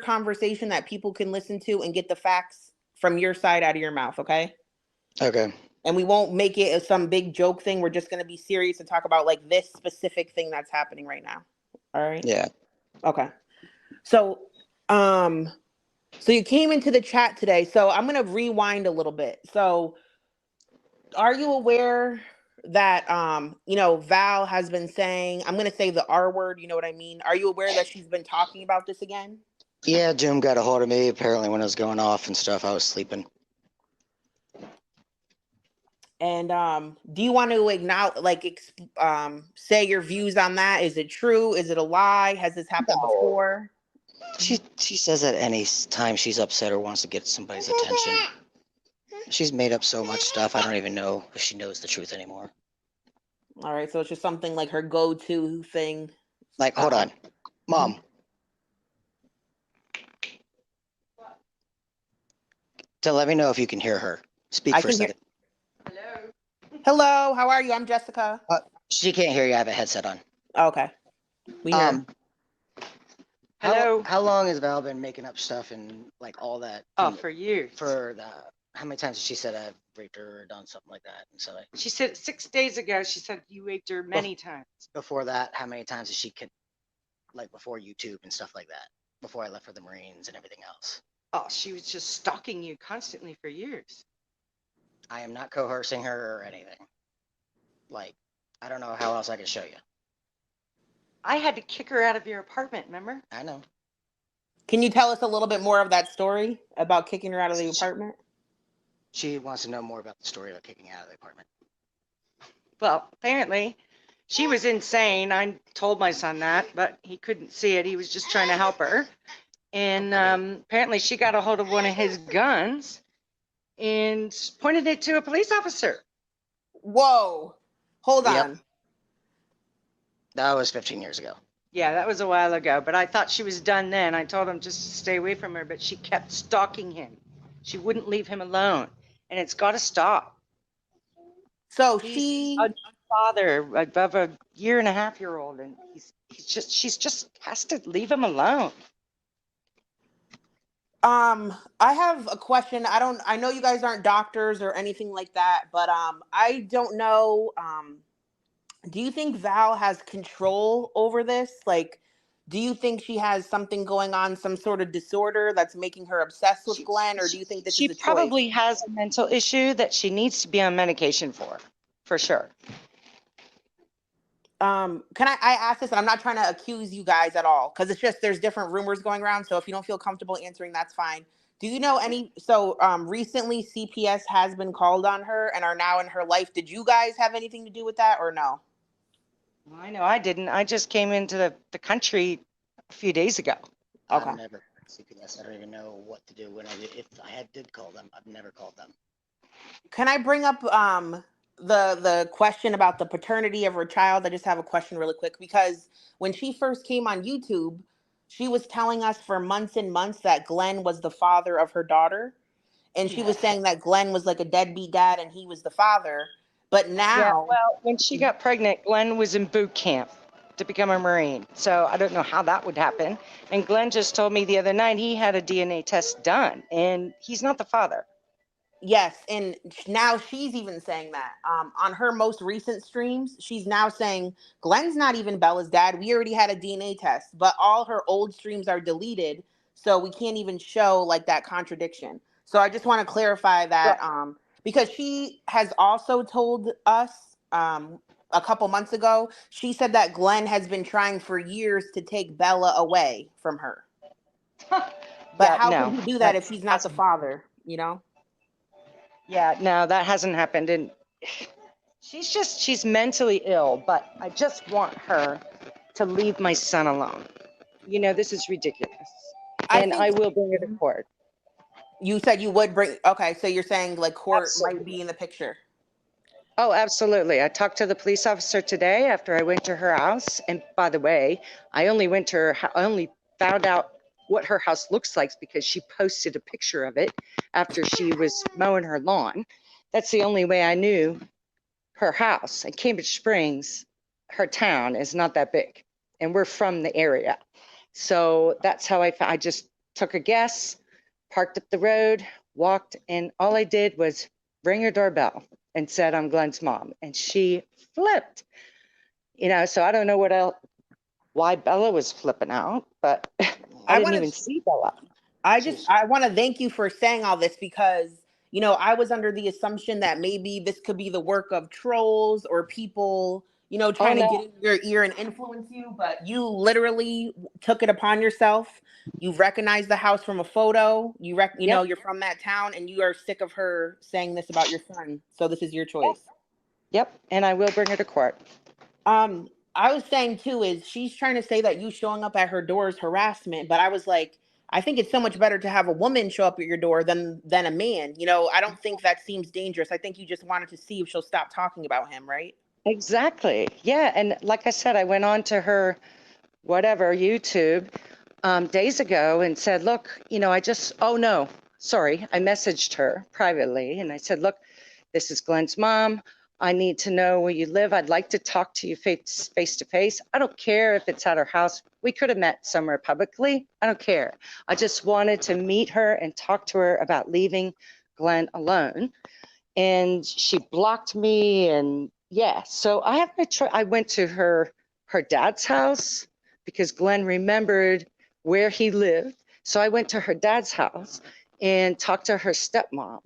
conversation that people can listen to and get the facts from your side out of your mouth, okay? Okay. And we won't make it some big joke thing. We're just going to be serious and talk about like this specific thing that's happening right now. All right? Yeah. Okay. So, um so you came into the chat today. So I'm going to rewind a little bit. So, are you aware that Val has been saying, I'm going to say the R word, you know what I mean? Are you aware that she's been talking about this again? Yeah, Jim got a hold of me apparently when I was going off and stuff. I was sleeping. And do you want to acknowledge, like, say your views on that? Is it true? Is it a lie? Has this happened No. before? She says that any time she's upset or wants to get somebody's attention. She's made up so much stuff. I don't even know if she knows the truth anymore. All right, so it's just something like her go-to thing. Like, hold on, Mom. To let me know if you can hear her. Speak for a second. Hello, how are you? I'm Jessica. She can't hear you. I have a headset on. Okay. We hear. Hello. How long has Val been making up stuff and like all that? For years. How many times has she said I've raped her or done something like that? And so she said 6 days ago, she said you raped her many times. Before that, how many times has she like before YouTube and stuff like that? Before I left for the Marines and everything else. Oh, she was just stalking you constantly for years. I am not coercing her or anything. Like, I don't know how else I can show you. I had to kick her out of your apartment, remember? I know. Can you tell us a little bit more of that story about kicking her out of the apartment? She wants to know more about the story of kicking out of the apartment. Well, apparently she was insane. I told my son that, but he couldn't see it. He was just trying to help her. And apparently she got a hold of one of his guns and pointed it to a police officer. Whoa. Hold on. That was 15 years ago. Yeah, that was a while ago, but I thought she was done then. I told him just to stay away from her, but she kept stalking him. She wouldn't leave him alone, and it's got to stop. So he's a father of a 1.5-year-old, and she's just has to leave him alone. I have a question. I know you guys aren't doctors or anything like that, but I don't know. Do you think Val has control over this? Like, do you think she has something going on, some sort of disorder that's making her obsessed with Glenn, or do you think this is a choice? She probably has a mental issue that she needs to be on medication for sure. Can I ask this? And I'm not trying to accuse you guys at all, because it's just there's different rumors going around. So if you don't feel comfortable answering, that's fine. Do you know any? So recently CPS has been called on her and are now in her life. Did you guys have anything to do with that or no? Well, I know I didn't. I just came into the country a few days ago. Okay. I've never heard CPS. I don't even know what to do when if I did call them. I've never called them. Can I bring up the question about the paternity of her child? I just have a question really quick, because when she first came on YouTube, she was telling us for months and months that Glenn was the father of her daughter. And she was saying that Glenn was like a deadbeat dad and he was the father. But now... Yeah, well, when she got pregnant, Glenn was in boot camp to become a Marine. So I don't know how that would happen. And Glenn just told me the other night he had a DNA test done and he's not the father. Yes, and now she's even saying that. On her most recent streams, she's now saying Glenn's not even Bella's dad. We already had a DNA test, but all her old streams are deleted, so we can't even show like that contradiction. So I just want to clarify that, because she has also told us a couple months ago, she said that Glenn has been trying for years to take Bella away from her. But how can he do that if he's not the father, you know? Yeah, no, that hasn't happened. And she's mentally ill, but I just want her to leave my son alone. You know, this is ridiculous. I will bring her to court. You said you would bring, okay, so you're saying like court might be in the picture. Oh, absolutely. I talked to the police officer today after I went to her house. And by the way, I only found out what her house looks like because she posted a picture of it after she was mowing her lawn. That's the only way I knew her house. And Cambridge Springs, her town, is not that big. And we're from the area. So that's how I took a guess, parked up the road, walked, and all I did was ring her doorbell and said, I'm Glenn's mom. And she flipped, so I don't know why Bella was flipping out, but I I didn't want even to see Bella. I want to thank you for saying all this because, I was under the assumption that maybe this could be the work of trolls or people, Oh, trying to no. get in your ear and influence you, but you literally took it upon yourself. You've recognized the house from a photo. Yep. You're from that town and you are sick of her saying this about your son. So this is your Yep. choice. Yep. And I will bring her to court. I was saying too is she's trying to say that you showing up at her door is harassment, but I was like, I think it's so much better to have a woman show up at your door than a man. I don't think that seems dangerous. I think you just wanted to see if she'll stop talking about him, right? Exactly. Yeah. And like I said, I went on to her, whatever, YouTube days ago and said, look, oh no, sorry. I messaged her privately and I said, look, this is Glenn's mom. I need to know where you live. I'd like to talk to you face to face. I don't care if it's at her house. We could have met somewhere publicly. I don't care. I just wanted to meet her and talk to her about leaving Glenn alone. And she blocked me. And yeah, so I have no choice. I went to her dad's house because Glenn remembered where he lived. So I went to her dad's house and talked to her stepmom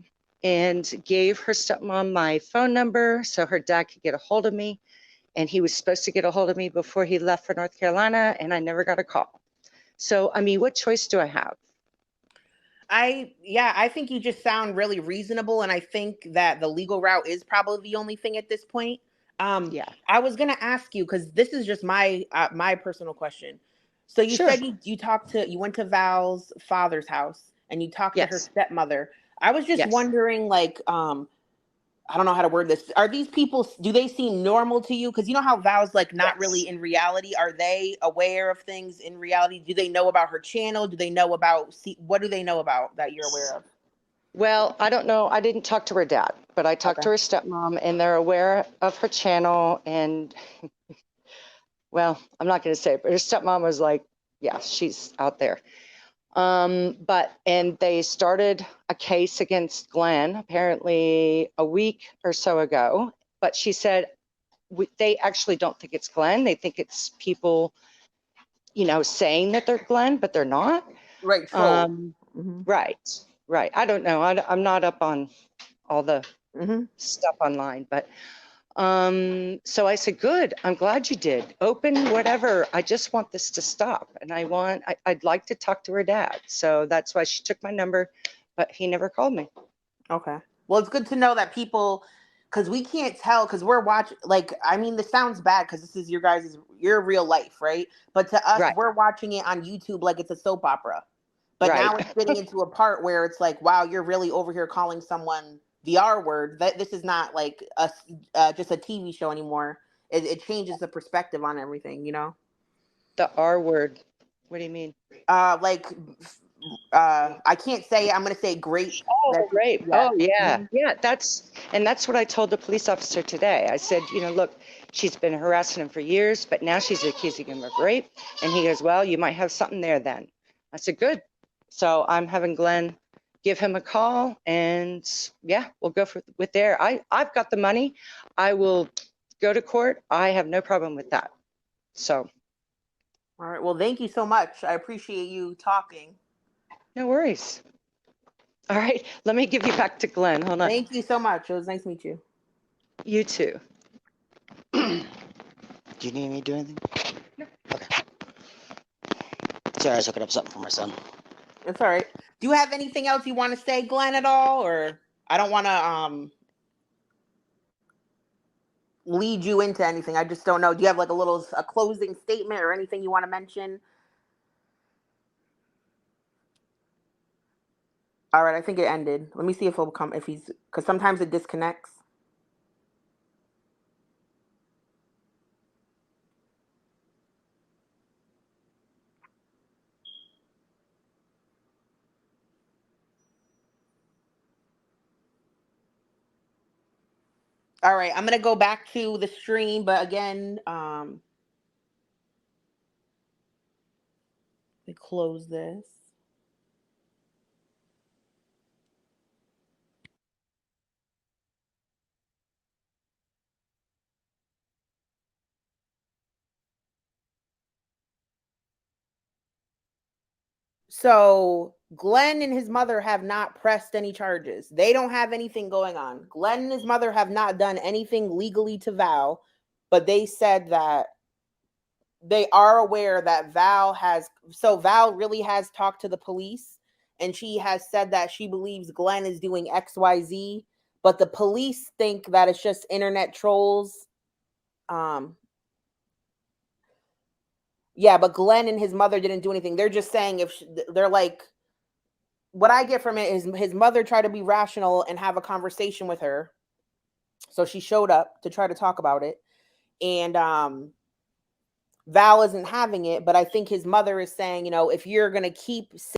and gave her stepmom my phone number so her dad could get a hold of me. And he was supposed to get a hold of me before he left for North Carolina, and I never got a call. So, I mean, what choice do I have? I think you just sound really reasonable, and I think that the legal route is probably the only thing at this point. Yeah, I was gonna ask you because this is just my personal question. So you sure. said you went to Val's father's house and you talked to her Yes, stepmother. I was just yes, wondering, like, I don't know how to word this. Are these people, do they seem normal to you? Because you know how Val's like not yes. really in reality. Are they aware of things in reality? Do they know about her channel? Do they know about, what do they know about that you're aware of? Well, I don't know. I didn't talk to her dad, but I talked Okay. to her stepmom, and they're aware of her channel. And well, I'm not going to say it, but her stepmom was like, yeah, she's out there. And they started a case against Glenn apparently a week or so ago. But she said they actually don't think it's Glenn. They think it's people, saying that they're Glenn, but they're not. Right. Troll. Mm-hmm. Right, right. I don't know. I'm not up on all the Mm-hmm. stuff online, but so I said, good, I'm glad you did. Open whatever. I just want this to stop. And I'd like to talk to her dad. So that's why she took my number, but he never called me. Okay. Well, it's good to know that people, because we can't tell, because we're watching, like, I mean, this sounds bad because this is your real life, right? But to us, Right, we're watching it on YouTube like it's a soap opera. But right, now it's getting into a part where it's like, wow, you're really over here calling someone the R word. That this is not like just a TV show anymore. It changes the perspective on everything, the R word. What do you mean? Like I can't say it. I'm gonna say grape. Oh, That's rape. yeah. Oh, yeah. Hmm. Yeah, that's what I told the police officer today. I said, look, she's been harassing him for years, but now she's accusing him of rape. And he goes, well, you might have something there then. I said, good. So I'm having Glenn give him a call, and yeah, we'll go with there. I've got the money. I will go to court. I have no problem with that. So All right. Well, thank you so much. I appreciate you talking. no worries. All right, let me give you back to Glenn. Hold on. Thank you so much. It was nice to meet you. You too. Do you need me to do anything? Okay. Sorry, I was hooking up something for my son. It's all right. Do you have anything else you want to say, Glenn, at all? Or I don't want to lead you into anything. I just don't know. Do you have like a closing statement or anything you want to mention? All right, I think it ended. Let me see if he'll come, if he's, because sometimes it disconnects. All right, I'm gonna go back to the stream, but again, let me close this. So Glenn and his mother have not pressed any charges. They don't have anything going on. Glenn and his mother have not done anything legally to Val, but they said that they are aware that Val really has talked to the police, and she has said that she believes Glenn is doing XYZ, but the police think that it's just internet trolls. Yeah, but Glenn and his mother didn't do anything. They're just saying they're like, what I get from it is his mother tried to be rational and have a conversation with her. So she showed up to try to talk about it. And Val isn't having it, but I think his mother is saying, if you're going to keep